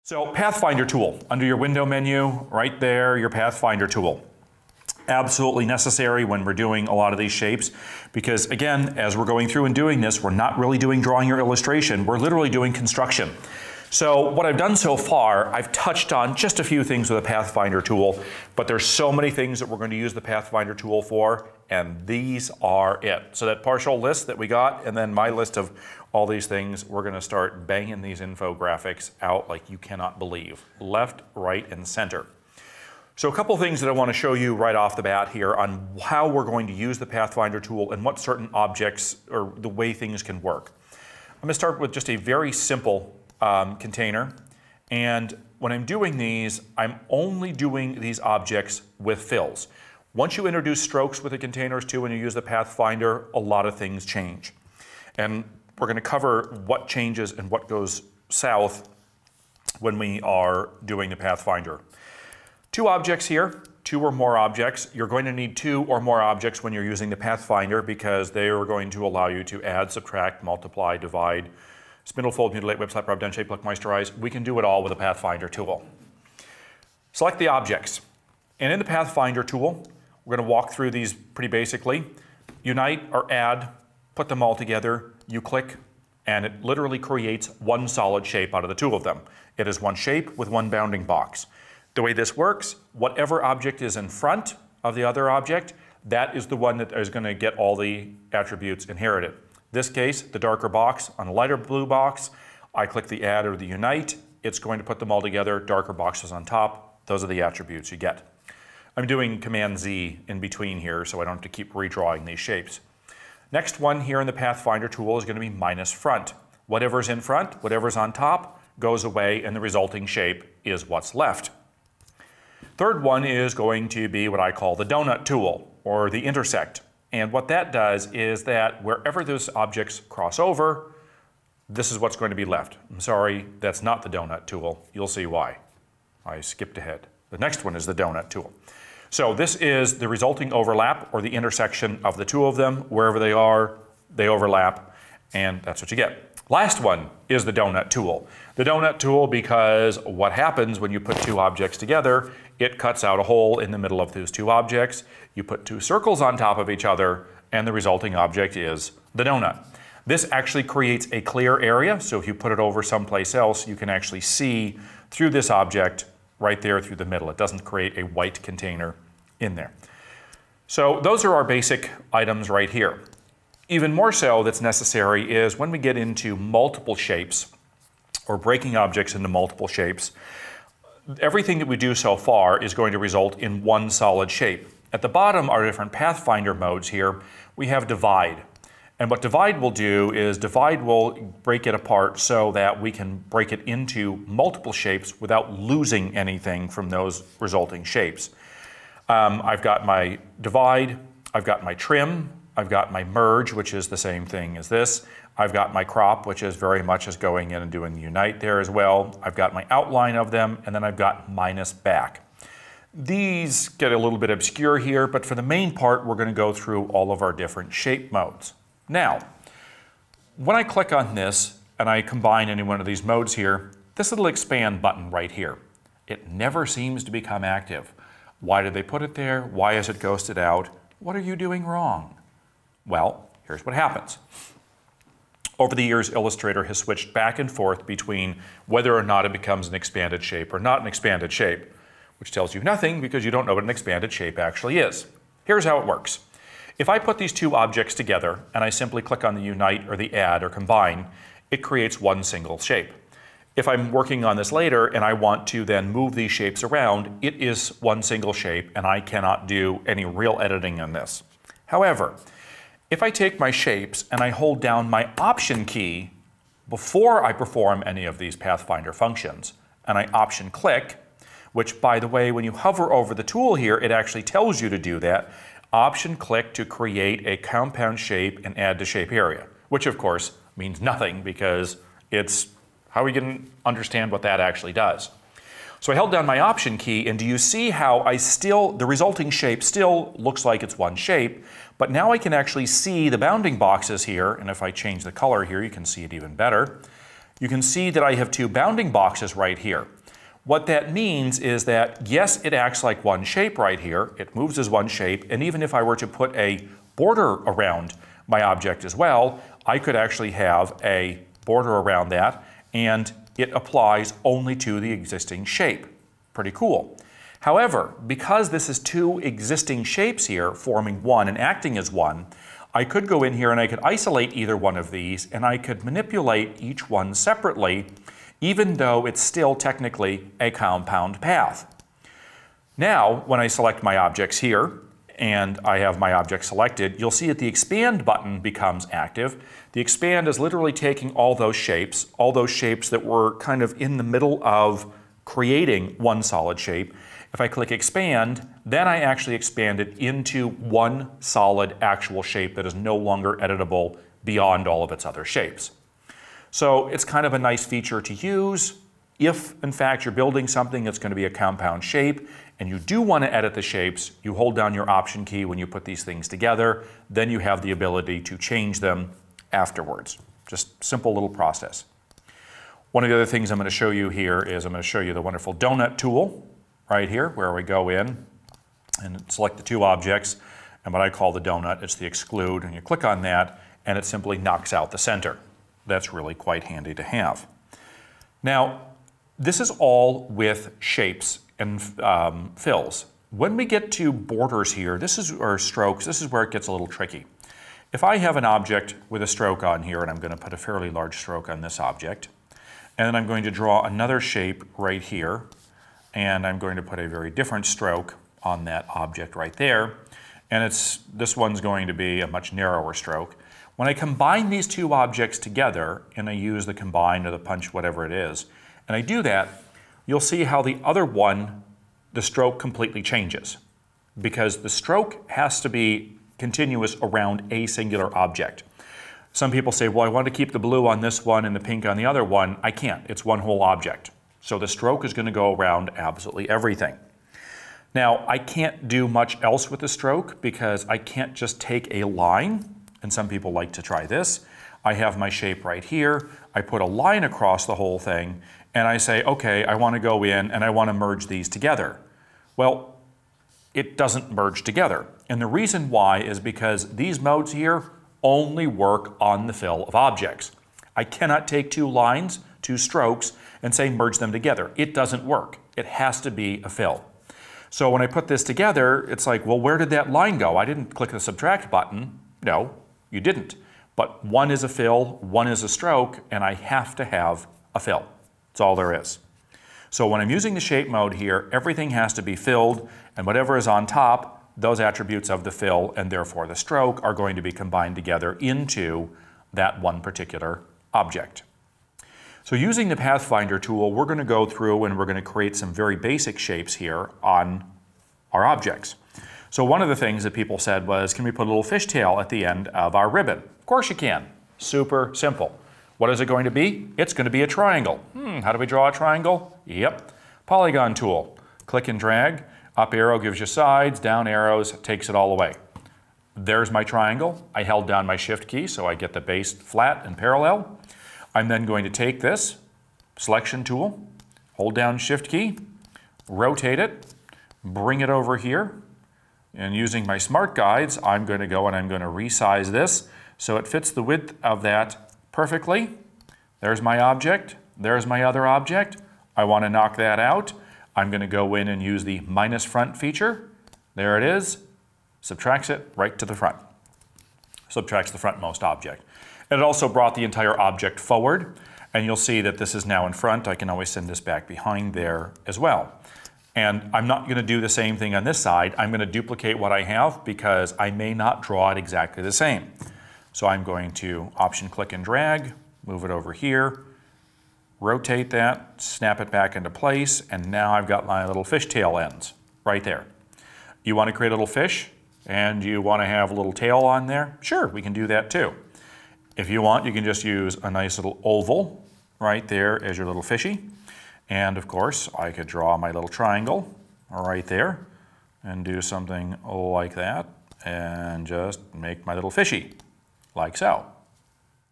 So Pathfinder tool, under your window menu, right there, your Pathfinder tool. Absolutely necessary when we're doing a lot of these shapes because, again, as we're going through and doing this, we're not really doing drawing or illustration, we're literally doing construction. So what I've done so far, I've touched on just a few things with the Pathfinder tool, but there's so many things that we're going to use the Pathfinder tool for, and these are it. So that partial list that we got, and then my list of all these things, we're going to start banging these infographics out like you cannot believe. Left, right, and center. So a couple things that I want to show you right off the bat here on how we're going to use the Pathfinder tool and what certain objects or the way things can work. I'm going to start with just a very simple container, and when I'm doing these, I'm only doing these objects with fills. Once you introduce strokes with the containers too, when you use the Pathfinder, a lot of things change. And we're going to cover what changes and what goes south when we are doing the Pathfinder. Two objects here, two or more objects. You're going to need two or more objects when you're using the Pathfinder because they are going to allow you to add, subtract, multiply, divide, spindle, fold, mutilate, whip, slap, rub, dent, shape, look, moisturize. We can do it all with the Pathfinder tool. Select the objects. And in the Pathfinder tool, we're going to walk through these pretty basically. Unite or add, put them all together, you click, and it literally creates one solid shape out of the two of them. It is one shape with one bounding box. The way this works, whatever object is in front of the other object, that is the one that is going to get all the attributes inherited. This case, the darker box on a lighter blue box, I click the add or the unite, it's going to put them all together, darker boxes on top, those are the attributes you get. I'm doing Command Z in between here so I don't have to keep redrawing these shapes. Next one here in the Pathfinder tool is going to be minus front. Whatever's in front, whatever's on top, goes away and the resulting shape is what's left. Third one is going to be what I call the donut tool or the intersect. And what that does is that wherever those objects cross over, this is what's going to be left. I'm sorry, that's not the donut tool. You'll see why. I skipped ahead. The next one is the donut tool. So this is the resulting overlap or the intersection of the two of them. Wherever they are, they overlap, and that's what you get. Last one is the donut tool. The donut tool because what happens when you put two objects together, it cuts out a hole in the middle of those two objects. You put two circles on top of each other, and the resulting object is the donut. This actually creates a clear area, so if you put it over someplace else, you can actually see through this object right there through the middle. It doesn't create a white container in there. So those are our basic items right here. Even more so that's necessary is when we get into multiple shapes or breaking objects into multiple shapes, everything that we do so far is going to result in one solid shape. At the bottom are different Pathfinder modes here. We have divide. And what divide will do is divide will break it apart so that we can break it into multiple shapes without losing anything from those resulting shapes. I've got my divide, I've got my trim, I've got my merge, which is the same thing as this. I've got my crop, which is very much as going in and doing the unite there as well. I've got my outline of them, and then I've got minus back. These get a little bit obscure here, but for the main part, we're going to go through all of our different shape modes. Now, when I click on this and I combine any one of these modes here, this little expand button right here, it never seems to become active. Why did they put it there? Why is it ghosted out? What are you doing wrong? Well, here's what happens. Over the years, Illustrator has switched back and forth between whether or not it becomes an expanded shape or not an expanded shape, which tells you nothing because you don't know what an expanded shape actually is. Here's how it works. If I put these two objects together and I simply click on the unite or the add or combine, it creates one single shape. If I'm working on this later and I want to then move these shapes around, it is one single shape and I cannot do any real editing on this. However, if I take my shapes and I hold down my Option key before I perform any of these Pathfinder functions, and I Option click, which by the way, when you hover over the tool here, it actually tells you to do that, Option click to create a compound shape and add to shape area, which of course means nothing because it's how we can understand what that actually does. So I held down my Option key, and do you see how the resulting shape still looks like it's one shape, but now I can actually see the bounding boxes here, and if I change the color here, you can see it even better. You can see that I have two bounding boxes right here. What that means is that, yes, it acts like one shape right here. It moves as one shape, and even if I were to put a border around my object as well, I could actually have a border around that, and it applies only to the existing shape. Pretty cool. However, because this is two existing shapes here forming one and acting as one, I could go in here and I could isolate either one of these, and I could manipulate each one separately, even though it's still technically a compound path. Now, when I select my objects here, and I have my object selected, you'll see that the expand button becomes active. The expand is literally taking all those shapes that were kind of in the middle of creating one solid shape. If I click expand, then I actually expand it into one solid actual shape that is no longer editable beyond all of its other shapes. So it's kind of a nice feature to use if, in fact, you're building something that's going to be a compound shape and you do want to edit the shapes. You hold down your Option key when you put these things together. Then you have the ability to change them afterwards. Just simple little process. One of the other things I'm going to show you here is I'm going to show you the wonderful donut tool right here, where we go in and select the two objects, and what I call the donut, it's the exclude, and you click on that and it simply knocks out the center. That's really quite handy to have. Now, this is all with shapes and fills. When we get to borders here, or strokes, this is where it gets a little tricky. If I have an object with a stroke on here, and I'm going to put a fairly large stroke on this object, and then I'm going to draw another shape right here, and I'm going to put a very different stroke on that object right there, and this one's going to be a much narrower stroke. When I combine these two objects together, and I use the combine or the punch, whatever it is, and I do that, you'll see how the other one, the stroke completely changes, because the stroke has to be continuous around a singular object. Some people say, well, I want to keep the blue on this one and the pink on the other one. I can't. It's one whole object. So the stroke is going to go around absolutely everything. Now, I can't do much else with the stroke because I can't just take a line, and some people like to try this. I have my shape right here. I put a line across the whole thing, and I say, okay, I want to go in and I want to merge these together. Well, it doesn't merge together. And the reason why is because these modes here only work on the fill of objects. I cannot take two lines, two strokes, and say merge them together. It doesn't work. It has to be a fill. So when I put this together, it's like, well, where did that line go? I didn't click the subtract button. No, you didn't. But one is a fill, one is a stroke, and I have to have a fill. That's all there is. So when I'm using the shape mode here, everything has to be filled, and whatever is on top, those attributes of the fill and therefore the stroke are going to be combined together into that one particular object. So using the Pathfinder tool, we're going to go through and we're going to create some very basic shapes here on our objects. So one of the things that people said was, can we put a little fishtail at the end of our ribbon? Of course you can. Super simple. What is it going to be? It's going to be a triangle. How do we draw a triangle? Yep. Polygon tool. Click and drag. Up arrow gives you sides, down arrows takes it all away. There's my triangle. I held down my shift key so I get the base flat and parallel. I'm then going to take this selection tool, hold down shift key, rotate it, bring it over here, and using my smart guides, I'm going to go and I'm going to resize this so it fits the width of that perfectly. There's my object. There's my other object. I want to knock that out. I'm going to go in and use the minus front feature. There it is. Subtracts it right to the front. Subtracts the frontmost object. And it also brought the entire object forward. And you'll see that this is now in front. I can always send this back behind there as well. And I'm not going to do the same thing on this side. I'm going to duplicate what I have because I may not draw it exactly the same. So I'm going to Option click and drag, move it over here, rotate that, snap it back into place, and now I've got my little fishtail ends right there. You want to create a little fish and you want to have a little tail on there? Sure, we can do that too. If you want, you can just use a nice little oval right there as your little fishy. And of course, I could draw my little triangle right there and do something like that and just make my little fishy like so.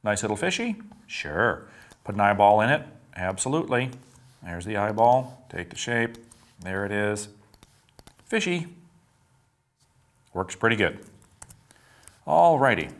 Nice little fishy? Sure. Put an eyeball in it? Absolutely. There's the eyeball. Take the shape. There it is. Fishy. Works pretty good. Alrighty.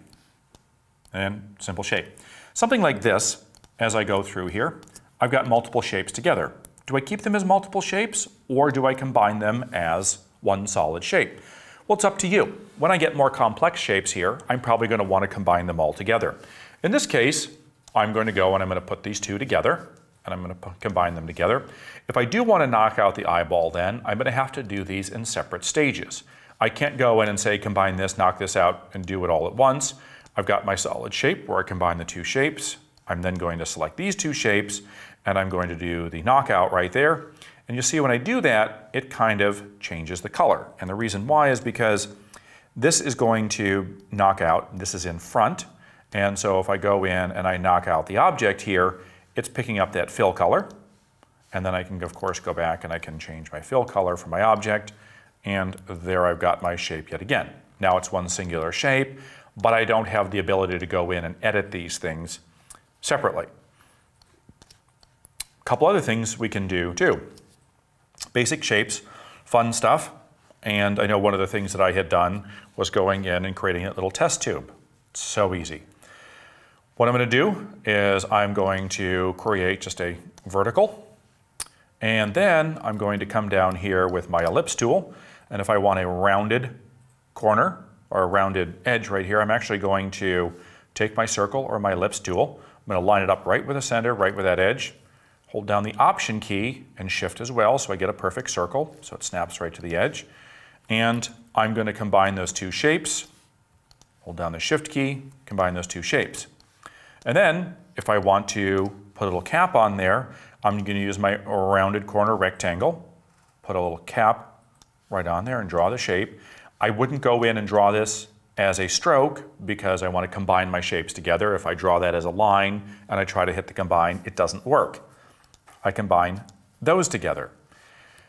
And simple shape. Something like this, as I go through here, I've got multiple shapes together. Do I keep them as multiple shapes, or do I combine them as one solid shape? Well, it's up to you. When I get more complex shapes here, I'm probably going to want to combine them all together. In this case, I'm going to go and I'm going to put these two together, and I'm going to combine them together. If I do want to knock out the eyeball, then I'm going to have to do these in separate stages. I can't go in and say combine this, knock this out, and do it all at once. I've got my solid shape where I combine the two shapes. I'm then going to select these two shapes, and I'm going to do the knockout right there. And you see when I do that, it kind of changes the color. And the reason why is because this is going to knock out, this is in front. And so if I go in and I knock out the object here, it's picking up that fill color. And then I can, of course, go back and I can change my fill color for my object. And there I've got my shape yet again. Now it's one singular shape, but I don't have the ability to go in and edit these things separately. A couple other things we can do too. Basic shapes, fun stuff. And I know one of the things that I had done was going in and creating a little test tube. It's so easy. What I'm going to do is I'm going to create just a vertical. And then I'm going to come down here with my ellipse tool. And if I want a rounded corner or a rounded edge right here, I'm actually going to take my circle or my ellipse tool. I'm going to line it up right with the center, right with that edge. Hold down the Option key and Shift as well, so I get a perfect circle, so it snaps right to the edge. And I'm going to combine those two shapes. Hold down the Shift key, combine those two shapes. And then, if I want to put a little cap on there, I'm going to use my rounded corner rectangle, put a little cap right on there and draw the shape. I wouldn't go in and draw this as a stroke because I want to combine my shapes together. If I draw that as a line and I try to hit the combine, it doesn't work. I combine those together.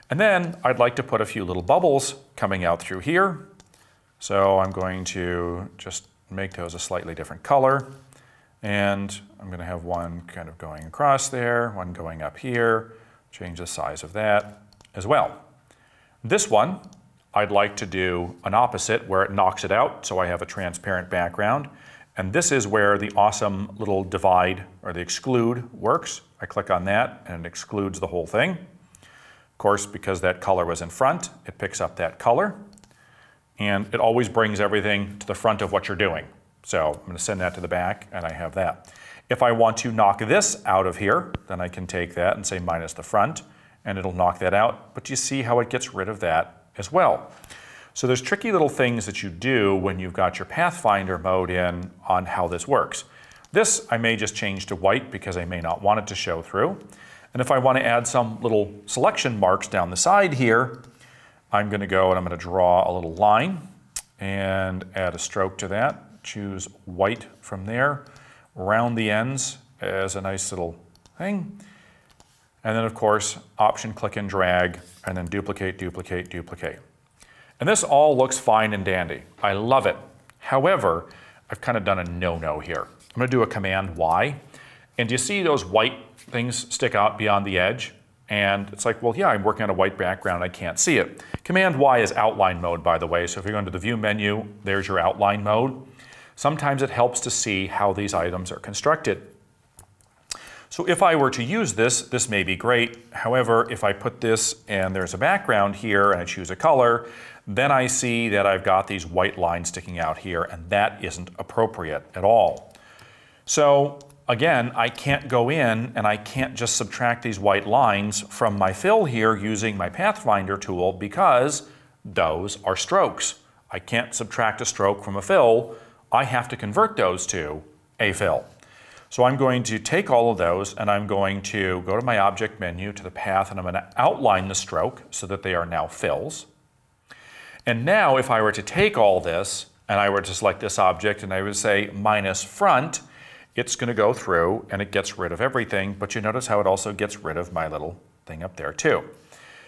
And then I'd like to put a few little bubbles coming out through here. So I'm going to just make those a slightly different color. And I'm going to have one kind of going across there, one going up here, change the size of that as well. This one, I'd like to do an opposite where it knocks it out so I have a transparent background. And this is where the awesome little divide or the exclude works. I click on that and it excludes the whole thing. Of course, because that color was in front, it picks up that color. And it always brings everything to the front of what you're doing. So I'm going to send that to the back and I have that. If I want to knock this out of here, then I can take that and say minus the front and it'll knock that out. But you see how it gets rid of that as well. So there's tricky little things that you do when you've got your Pathfinder mode in on how this works. This I may just change to white because I may not want it to show through. And if I want to add some little selection marks down the side here, I'm going to go and I'm going to draw a little line and add a stroke to that. Choose white from there, round the ends as a nice little thing. And then of course, Option, click and drag, and then duplicate, duplicate, duplicate. And this all looks fine and dandy. I love it. However, I've kind of done a no-no here. I'm going to do a Command Y. And do you see those white things stick out beyond the edge? And it's like, well, yeah, I'm working on a white background. I can't see it. Command Y is outline mode, by the way. So if you're going to the View menu, there's your outline mode. Sometimes it helps to see how these items are constructed. So if I were to use this, this may be great. However, if I put this and there's a background here and I choose a color, then I see that I've got these white lines sticking out here, and that isn't appropriate at all. So again, I can't go in and I can't just subtract these white lines from my fill here using my Pathfinder tool because those are strokes. I can't subtract a stroke from a fill. I have to convert those to a fill. So I'm going to take all of those and I'm going to go to my object menu to the path and I'm going to outline the stroke so that they are now fills. And now if I were to take all this and I were to select this object and I would say minus front, it's going to go through and it gets rid of everything, but you notice how it also gets rid of my little thing up there too.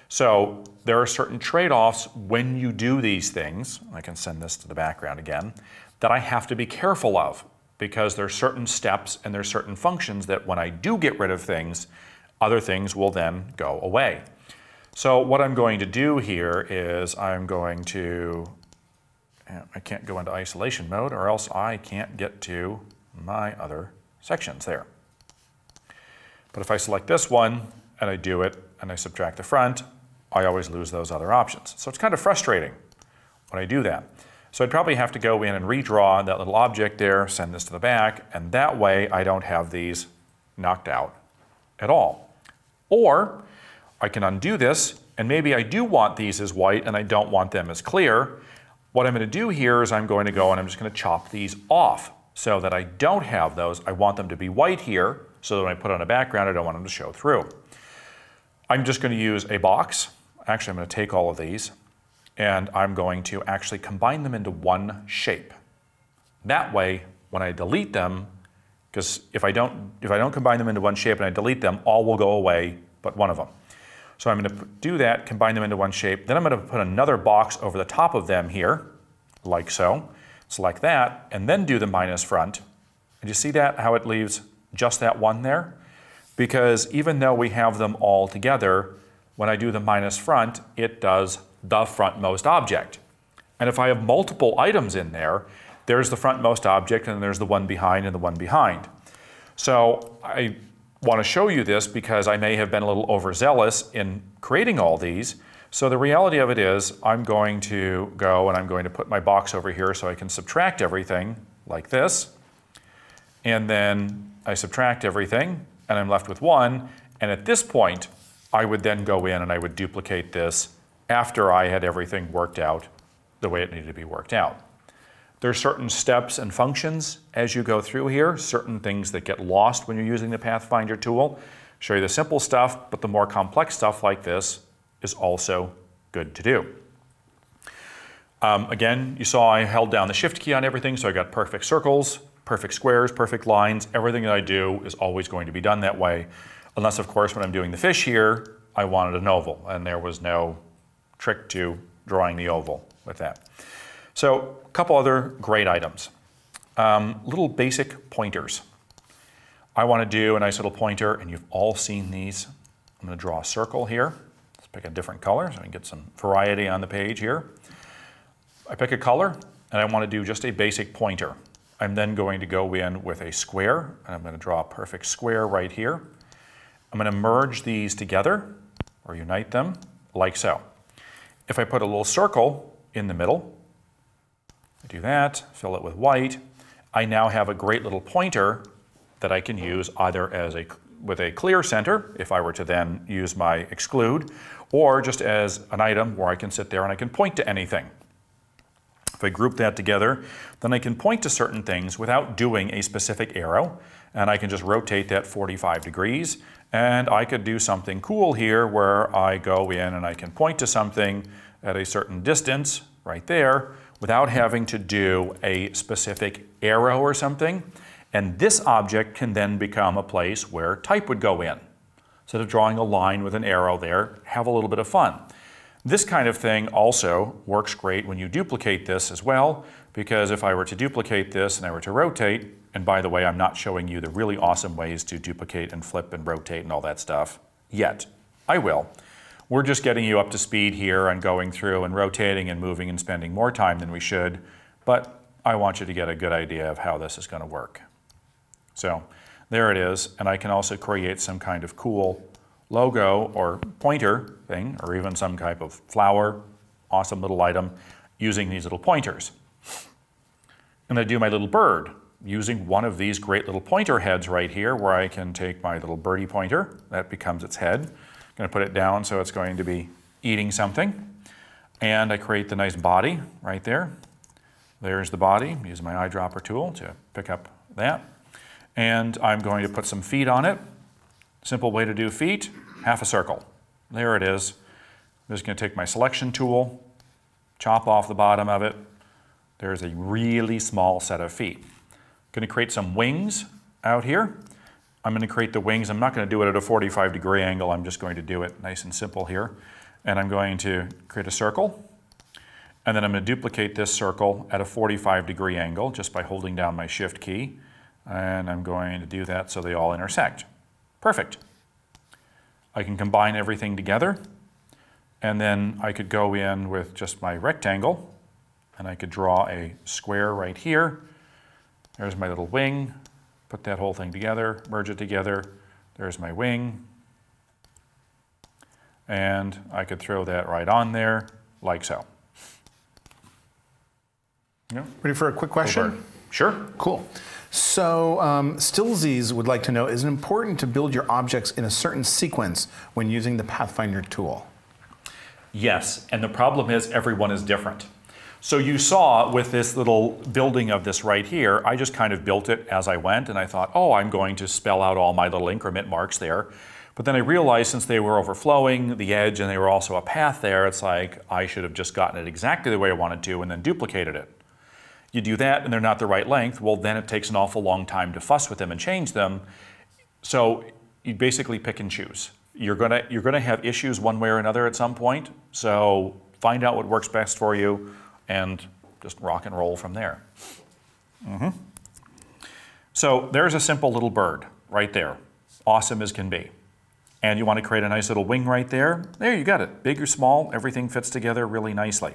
So there are certain trade-offs when you do these things, I can send this to the background again, that I have to be careful of because there are certain steps and there are certain functions that when I do get rid of things, other things will then go away. So what I'm going to do here is I'm going to, I can't go into isolation mode or else I can't get to my other sections there. But if I select this one and I do it and I subtract the front, I always lose those other options. So it's kind of frustrating when I do that. So I'd probably have to go in and redraw that little object there, send this to the back, and that way I don't have these knocked out at all. Or I can undo this, and maybe I do want these as white and I don't want them as clear. What I'm going to do here is I'm going to go and I'm just going to chop these off so that I don't have those. I want them to be white here, so that when I put on a background, I don't want them to show through. I'm just going to use a box. Actually, I'm going to take all of these and I'm going to actually combine them into one shape. That way, when I delete them, because if I don't combine them into one shape and I delete them, all will go away but one of them. So I'm going to do that, combine them into one shape. Then I'm going to put another box over the top of them here, like so. Select that, and then do the minus front. And you see that, how it leaves just that one there? Because even though we have them all together, when I do the minus front, it does the frontmost object. And if I have multiple items in there, there's the frontmost object and there's the one behind and the one behind. So I want to show you this because I may have been a little overzealous in creating all these. So the reality of it is I'm going to go and I'm going to put my box over here so I can subtract everything like this. And then I subtract everything and I'm left with one. And at this point, I would then go in and I would duplicate this after I had everything worked out the way it needed to be worked out. There's certain steps and functions as you go through here, certain things that get lost when you're using the Pathfinder tool. Show you the simple stuff, but the more complex stuff like this is also good to do. Again, you saw I held down the Shift key on everything, so I got perfect circles, perfect squares, perfect lines. Everything that I do is always going to be done that way, unless, of course, when I'm doing the fish here, I wanted an oval, and there was no trick to drawing the oval with that. So a couple other great items. Little basic pointers. I want to do a nice little pointer, and you've all seen these. I'm going to draw a circle here. Let's pick a different color so I can get some variety on the page here. I pick a color, and I want to do just a basic pointer. I'm then going to go in with a square, and I'm going to draw a perfect square right here. I'm going to merge these together, or unite them, like so. If I put a little circle in the middle, I do that, fill it with white, I now have a great little pointer that I can use either as with a clear center, if I were to then use my exclude, or just as an item where I can sit there and I can point to anything. If I group that together, then I can point to certain things without doing a specific arrow, and I can just rotate that 45 degrees, and I could do something cool here where I go in and I can point to something at a certain distance right there without having to do a specific arrow or something. And this object can then become a place where type would go in. Instead of drawing a line with an arrow there, have a little bit of fun. This kind of thing also works great when you duplicate this as well, because if I were to duplicate this and I were to rotate, and by the way, I'm not showing you the really awesome ways to duplicate and flip and rotate and all that stuff yet. I will. We're just getting you up to speed here and going through and rotating and moving and spending more time than we should, but I want you to get a good idea of how this is going to work. So there it is, and I can also create some kind of cool logo or pointer thing, or even some type of flower, awesome little item, using these little pointers. And I do my little bird using one of these great little pointer heads right here, where I can take my little birdie pointer, that becomes its head. I'm going to put it down so it's going to be eating something. And I create the nice body right there. There's the body. Use my eyedropper tool to pick up that. And I'm going to put some feet on it. Simple way to do feet, half a circle. There it is. I'm just going to take my selection tool, chop off the bottom of it. There's a really small set of feet. I'm going to create some wings out here. I'm going to create the wings. I'm not going to do it at a 45-degree angle. I'm just going to do it nice and simple here. And I'm going to create a circle. And then I'm going to duplicate this circle at a 45-degree angle just by holding down my Shift key. And I'm going to do that so they all intersect. Perfect. I can combine everything together, and then I could go in with just my rectangle, and I could draw a square right here. There's my little wing, put that whole thing together, merge it together. There's my wing, and I could throw that right on there, like so. Yeah. Ready for a quick question? Sure. Cool. So Stillsies would like to know, is it important to build your objects in a certain sequence when using the Pathfinder tool? Yes, and the problem is everyone is different. So you saw with this little building of this right here, I just kind of built it as I went, and I thought, oh, I'm going to spell out all my little increment marks there. But then I realized since they were overflowing the edge and they were also a path there, it's like I should have just gotten it exactly the way I wanted to and then duplicated it. You do that and they're not the right length, well then it takes an awful long time to fuss with them and change them. So you basically pick and choose. You're gonna have issues one way or another at some point, so find out what works best for you and just rock and roll from there. So there's a simple little bird right there, awesome as can be. And you want to create a nice little wing right there. There you got it, big or small, everything fits together really nicely.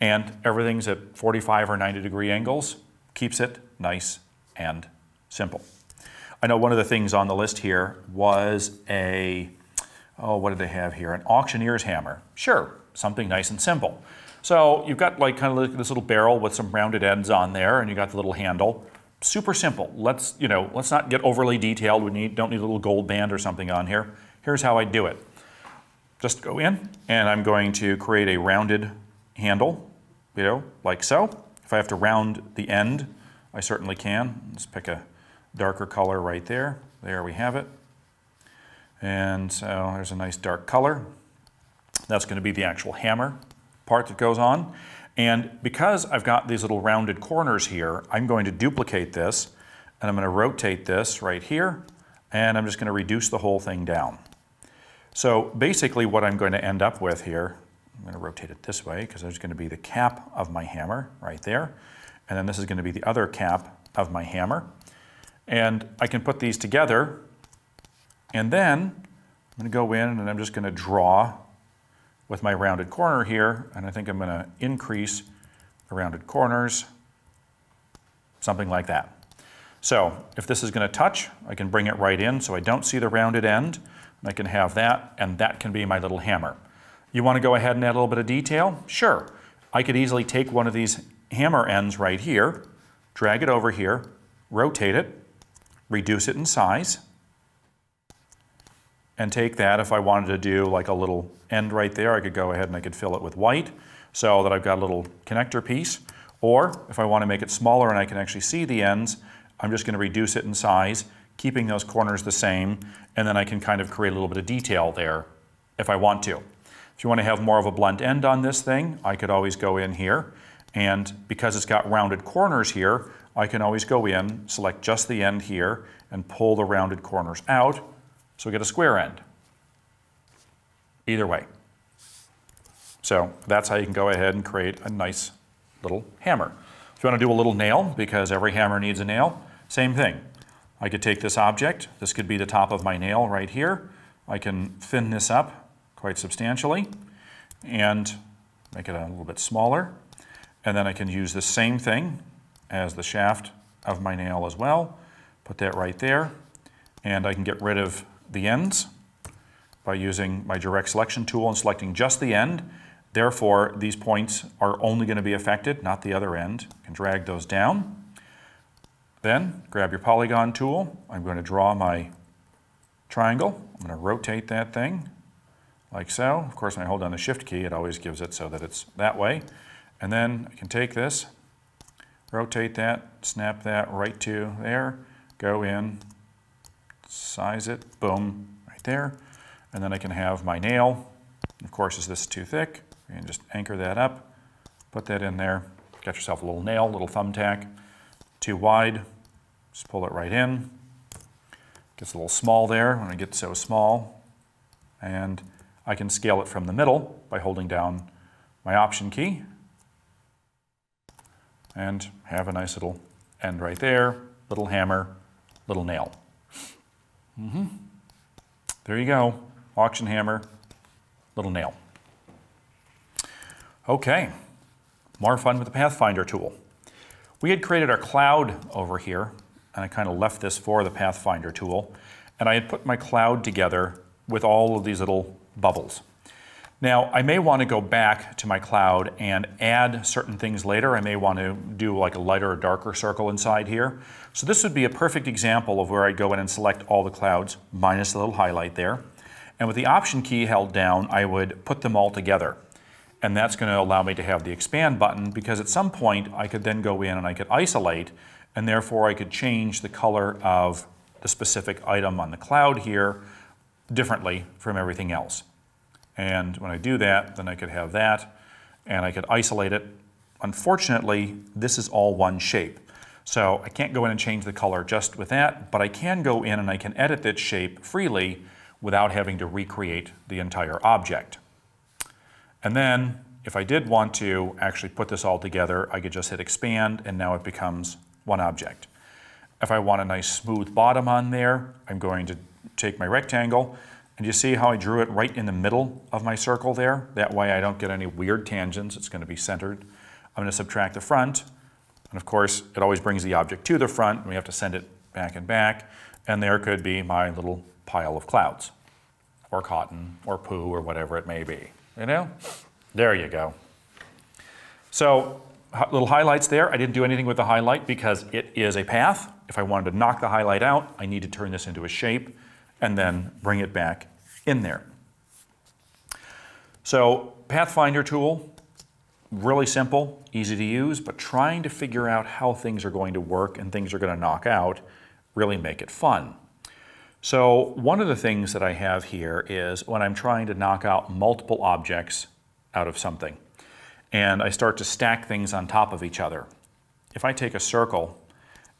And everything's at 45 or 90 degree angles, keeps it nice and simple. I know one of the things on the list here was a, oh, what did they have here? An auctioneer's hammer. Sure, something nice and simple. So you've got like kind of like this little barrel with some rounded ends on there, and you got the little handle. Super simple. Let's not get overly detailed. We don't need a little gold band or something on here. Here's how I do it. Just go in, and I'm going to create a rounded handle, like so. If I have to round the end, I certainly can. Let's pick a darker color right there. There we have it. And so there's a nice dark color. That's going to be the actual hammer part that goes on. And because I've got these little rounded corners here, I'm going to duplicate this, and I'm going to rotate this right here, and I'm just going to reduce the whole thing down. So basically what I'm going to end up with here, I'm going to rotate it this way because there's going to be the cap of my hammer right there, and then this is going to be the other cap of my hammer. And I can put these together, and then I'm going to go in and I'm just going to draw with my rounded corner here, and I think I'm going to increase the rounded corners, something like that. So if this is going to touch, I can bring it right in so I don't see the rounded end, and I can have that, and that can be my little hammer. You want to go ahead and add a little bit of detail? Sure. I could easily take one of these hammer ends right here, drag it over here, rotate it, reduce it in size, and take that. If I wanted to do like a little end right there, I could go ahead and I could fill it with white so that I've got a little connector piece. Or if I want to make it smaller and I can actually see the ends, I'm just going to reduce it in size, keeping those corners the same, and then I can kind of create a little bit of detail there if I want to. If you want to have more of a blunt end on this thing, I could always go in here, and because it's got rounded corners here, I can always go in, select just the end here, and pull the rounded corners out, so we get a square end. Either way. So that's how you can go ahead and create a nice little hammer. If you want to do a little nail, because every hammer needs a nail, same thing. I could take this object, this could be the top of my nail right here. I can thin this up quite substantially and make it a little bit smaller. And then I can use the same thing as the shaft of my nail as well. Put that right there, and I can get rid of the ends by using my direct selection tool and selecting just the end. Therefore, these points are only going to be affected, not the other end. You can drag those down. Then grab your polygon tool. I'm going to draw my triangle. I'm going to rotate that thing like so. Of course, when I hold down the Shift key, it always gives it so that it's that way. And then I can take this, rotate that, snap that right to there, go in, size it, boom, right there. And then I can have my nail. Of course, is this too thick? You can just anchor that up, put that in there, got yourself a little nail, little thumbtack. Too wide, just pull it right in. Gets a little small there when I get so small. And I can scale it from the middle by holding down my Option key and have a nice little end right there, little hammer, little nail. There you go. auction hammer, little nail. Okay, more fun with the Pathfinder tool. We had created our cloud over here, and I kind of left this for the Pathfinder tool, and I had put my cloud together with all of these little bubbles. Now, I may want to go back to my cloud and add certain things later. I may want to do like a lighter or darker circle inside here. So this would be a perfect example of where I'd go in and select all the clouds, minus the little highlight there. And with the Option key held down, I would put them all together. And that's going to allow me to have the expand button, because at some point I could then go in and I could isolate, and therefore I could change the color of the specific item on the cloud here differently from everything else. And when I do that, then I could have that, and I could isolate it. Unfortunately, this is all one shape. So I can't go in and change the color just with that, but I can go in and I can edit that shape freely without having to recreate the entire object. And then, if I did want to actually put this all together, I could just hit expand, and now it becomes one object. If I want a nice smooth bottom on there, I'm going to take my rectangle, and you see how I drew it right in the middle of my circle there? That way I don't get any weird tangents. It's going to be centered. I'm going to subtract the front, and of course it always brings the object to the front, and we have to send it back and back, and there could be my little pile of clouds, or cotton, or poo, or whatever it may be. You know? There you go. So, little highlights there. I didn't do anything with the highlight because it is a path. If I wanted to knock the highlight out, I need to turn this into a shape and then bring it back in there. So, Pathfinder tool, really simple, easy to use, but trying to figure out how things are going to work and things are going to knock out really make it fun. So one of the things that I have here is when I'm trying to knock out multiple objects out of something, and I start to stack things on top of each other. If I take a circle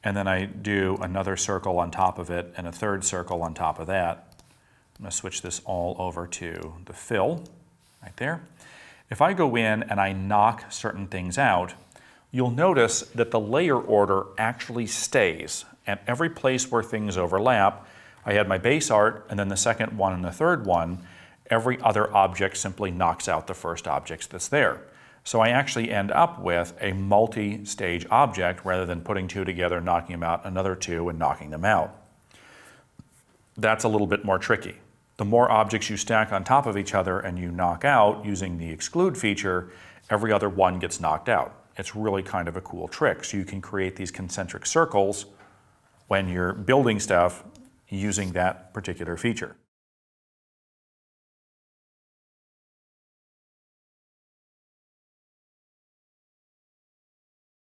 and then I do another circle on top of it and a third circle on top of that, I'm going to switch this all over to the fill right there. If I go in and I knock certain things out, you'll notice that the layer order actually stays, and every place where things overlap, I had my base art, and then the second one and the third one, every other object simply knocks out the first object that's there. So I actually end up with a multi-stage object rather than putting two together, knocking them out, another two, and knocking them out. That's a little bit more tricky. The more objects you stack on top of each other and you knock out using the exclude feature, every other one gets knocked out. It's really kind of a cool trick. So you can create these concentric circles when you're building stuff using that particular feature.